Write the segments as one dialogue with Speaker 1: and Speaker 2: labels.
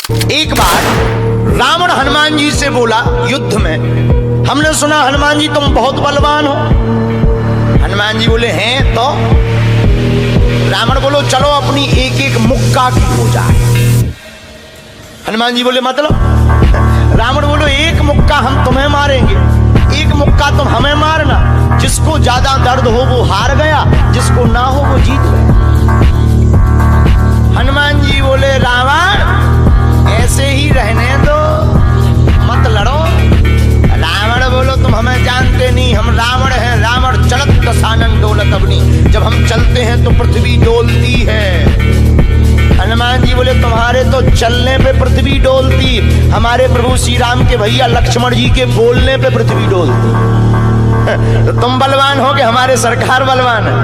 Speaker 1: एक बार रावण हनुमान जी से बोला युद्ध में, हमने सुना हनुमान जी तुम बहुत बलवान हो। हनुमान जी बोले हैं तो। रावण बोलो चलो अपनी एक एक मुक्का की हो जाए। हनुमान जी बोले मतलब? रावण बोलो एक मुक्का हम तुम्हें मारेंगे, एक मुक्का तुम हमें मारना। जिसको ज्यादा दर्द हो वो हार गया, जिसको ना हो वो जीत गया। हनुमान जी बोले रावण ऐसे ही रहने दो, मत लड़ो। रावण बोलो तुम हमें जानते नहीं, हम रावण हैं। रावण चलत दशानन डोलत अग्नि, जब हम चलते हैं तो पृथ्वी डोलती है। हनुमान जी बोले तुम्हारे तो चलने पे पृथ्वी डोलती, हमारे प्रभु श्री राम के भैया लक्ष्मण जी के बोलने पे पृथ्वी डोलती। तो तुम बलवान हो कि हमारे सरकार बलवान है?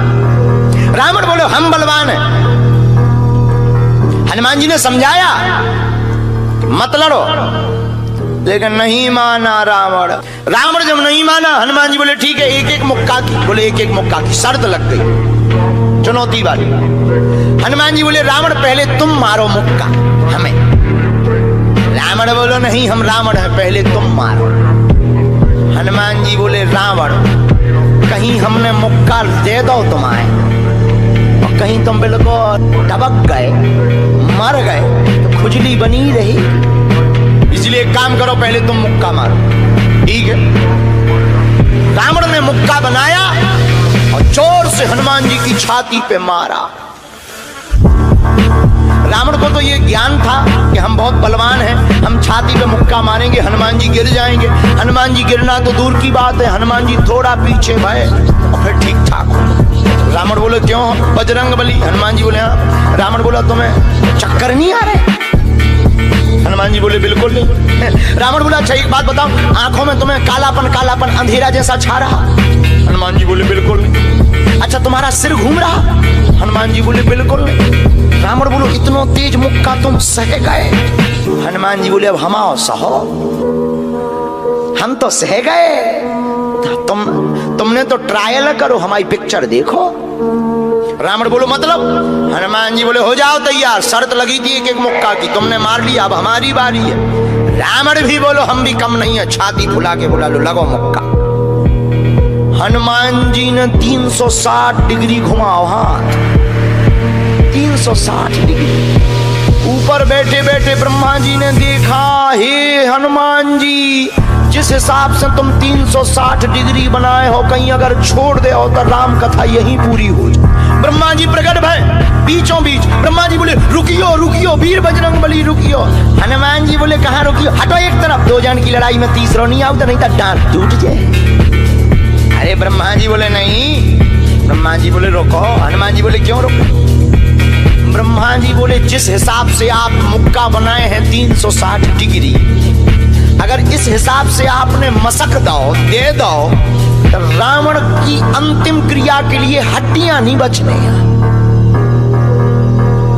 Speaker 1: रावण बोले हम बलवान हैं। हनुमान जी ने समझाया मत लड़ो, लेकिन नहीं माना रावण। रावण जब नहीं माना, हनुमान जी बोले ठीक है एक एक मुक्का की। बोले एक एक मुक्का की शर्त लग गई, चुनौती वाली। हनुमान जी बोले रावण पहले तुम मारो मुक्का हमें। रावण बोलो नहीं हम रावण हैं, पहले तुम मारो। हनुमान जी बोले रावण कहीं हमने मुक्का दे दो तुम्हारे और कहीं तुम बिल्कुल टबक गए मर गए तो खुजली बनी रही, इसलिए एक काम करो पहले तुम मुक्का मारो। ठीक है। रावण ने मुक्का बनाया और जोर से हनुमान जी की छाती पे मारा। रावण को तो ये ज्ञान था कि हम बहुत बलवान हैं, हम छाती पे मुक्का मारेंगे हनुमान जी गिर जाएंगे। हनुमान जी गिरना तो दूर की बात है, हनुमान जी थोड़ा पीछे भय और फिर ठीक ठाक हो। रावण बोले क्यों बजरंग बली? हनुमान जी बोले हाँ। रावण बोला तुम्हें चक्कर नहीं आ रहे? हनुमान जी बोले बिल्कुल नहीं। रावण बोला अच्छा एक बात बताओ, आंखों में तुम्हें कालापन कालापन अंधेरा जैसा छा रहा? हनुमान जी बोले बिल्कुल नहीं। अच्छा तुम्हारा सिर घूम रहा? हनुमान जी बोले बिल्कुल नहीं। रावण बोलो इतना तेज मुक्का तुम सह गए? हनुमान जी बोले अब हम आओ सहो, हम तो सह गए, तुमने तो ट्रायल करो, हमारी पिक्चर देखो। रावण बोलो मतलब? हनुमान जी बोले हो जाओ तैयार, शर्त लगी थी एक एक मुक्का की, तुमने मार लिया, अब हमारी बारी है। रावण भी बोलो हम भी कम नहीं है, छाती फुला के बोला लो लगो मुक्का। हनुमान जी ने 360 डिग्री घुमाओ हाथ, 360 डिग्री। ऊपर बैठे बैठे ब्रह्मा जी ने देखा, हे हनुमान जी जिस हिसाब से तुम 360 डिग्री बनाए हो, कहीं अगर छोड़ दे हो तो राम कथा यहीं पूरी हो जाए। ब्रह्मा जी प्रकट भय बीचों बीच। ब्रह्मा जी बोले रुकियो रुकियो वीर बजरंग बली रुकियो। हनुमान जी बोले कहाँ रुकियो? हटो एक तरफ, दो जन की लड़ाई में तीसरा नहीं आओ तो नहीं तो डांट टूट जाए। अरे ब्रह्मा जी बोले नहीं। ब्रह्मा जी बोले रोको। हनुमान जी बोले क्यों रोको? ब्रह्मा जी बोले जिस हिसाब से आप मुक्का बनाए हैं 360 डिग्री, अगर इस हिसाब से आपने मसक दो दे दो तो रावण की अंतिम क्रिया के लिए हड्डियां नहीं बचने।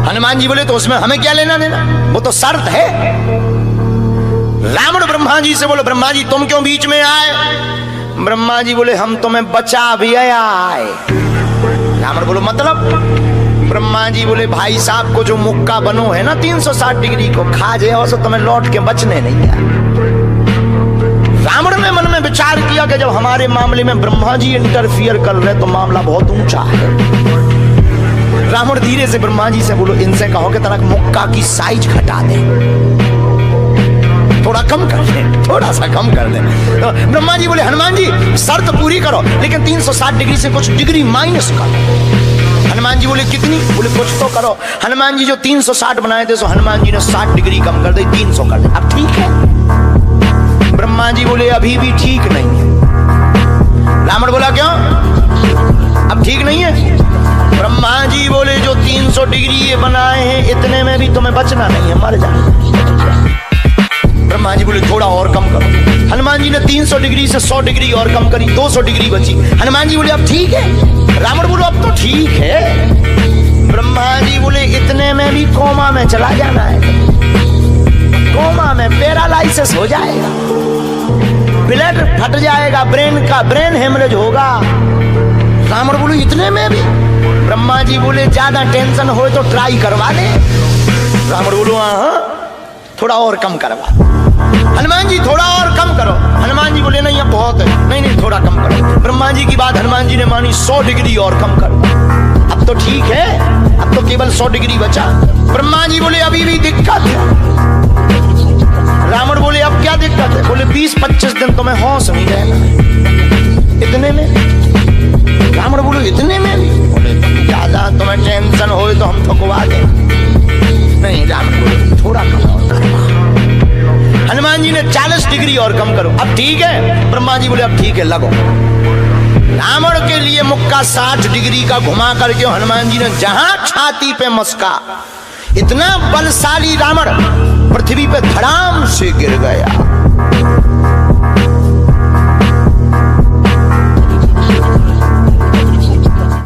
Speaker 1: हनुमान जी बोले तो उसमें हमें क्या लेना देना, वो तो शर्त है। रावण ब्रह्मा जी से बोले ब्रह्मा जी तुम क्यों बीच में आए? ब्रह्मा जी बोले हम तुम्हें बचा भी आए। रावण बोलो मतलब? ब्रह्मा जी बोले भाई साहब को जो मुक्का बनो है ना 360 डिग्री को खा जाओ तो तुम्हें लौट के बचने नहीं है। रावण ने मन में विचार किया कि जब हमारे मामले में ब्रह्मा जी इंटरफियर कर रहे तो मामला बहुत ऊंचा है। रावण धीरे से ब्रह्मा जी से बोलो इनसे कहो कि तरह मुक्का की साइज घटा दे, थोड़ा कम कर दे, थोड़ा सा कम कर दे। तो ब्रह्मा जी बोले हनुमान जी शर्त पूरी करो लेकिन 360 डिग्री से कुछ डिग्री माइनस करो। हनुमान जी बोले कितनी? बोले कुछ तो करो। हनुमान जी जो 360 बनाए थे सो हनुमान जी ने 60 डिग्री कम कर दी, 300 कर दे। अब ठीक है? ब्रह्मा जी बोले अभी भी ठीक नहीं है। रावण बोला क्यों अब ठीक नहीं है? ब्रह्मा जी बोले जो 300 डिग्री ये बनाए हैं इतने में भी तुम्हें बचना नहीं है, मर जाना। ब्रह्मा जी बोले थोड़ा और कम करो। हनुमान जी ने 300 डिग्री से 100 डिग्री और कम करी, 200 डिग्री बची। हनुमान जी बोले अब ठीक है? रावण बोलो अब तो ठीक है। ब्रह्मा जी बोले इतने में भी कोमा में चला जाना है, कोमा में पैरालाइसिस हो जाएगा, ब्लड फट जाएगा, ब्रेन हेमरेज होगा। रावण बोले इतने में भी? ब्रह्मा जी बोले ज्यादा टेंशन हो तो ट्राई करवा दे। रावण बोलो हाँ थोड़ा और कम करवा। हनुमान जी थोड़ा और कम करो। हनुमान जी बोले नहीं अब बहुत है, नहीं नहीं थोड़ा कम करो। ब्रह्मा जी की बात हनुमान जी ने मानी, 100 डिग्री और कम करो। अब तो ठीक है, अब तो केवल 100 डिग्री बचा। ब्रह्मा जी बोले अभी भी दिक्कत है। रावण बोले अब क्या दिक्कत है? बोले 20-25 दिन तो मैं होश नहीं रहना। इतने में? रावण बोले इतने में भी? बोले ज्यादा तुम्हें टेंशन हो तो हम थकवा दें। नहीं, रावण बोले थोड़ा कम और करवा। हनुमान जी ने 40 डिग्री और कम करो। अब ठीक है? ब्रह्मा जी बोले अब ठीक है, लगो। रावण के लिए मुक्का 60 डिग्री का घुमा करके हनुमान जी ने जहां छाती पे मस्का, इतना बलशाली रावण पृथ्वी पे धड़ाम से गिर गया।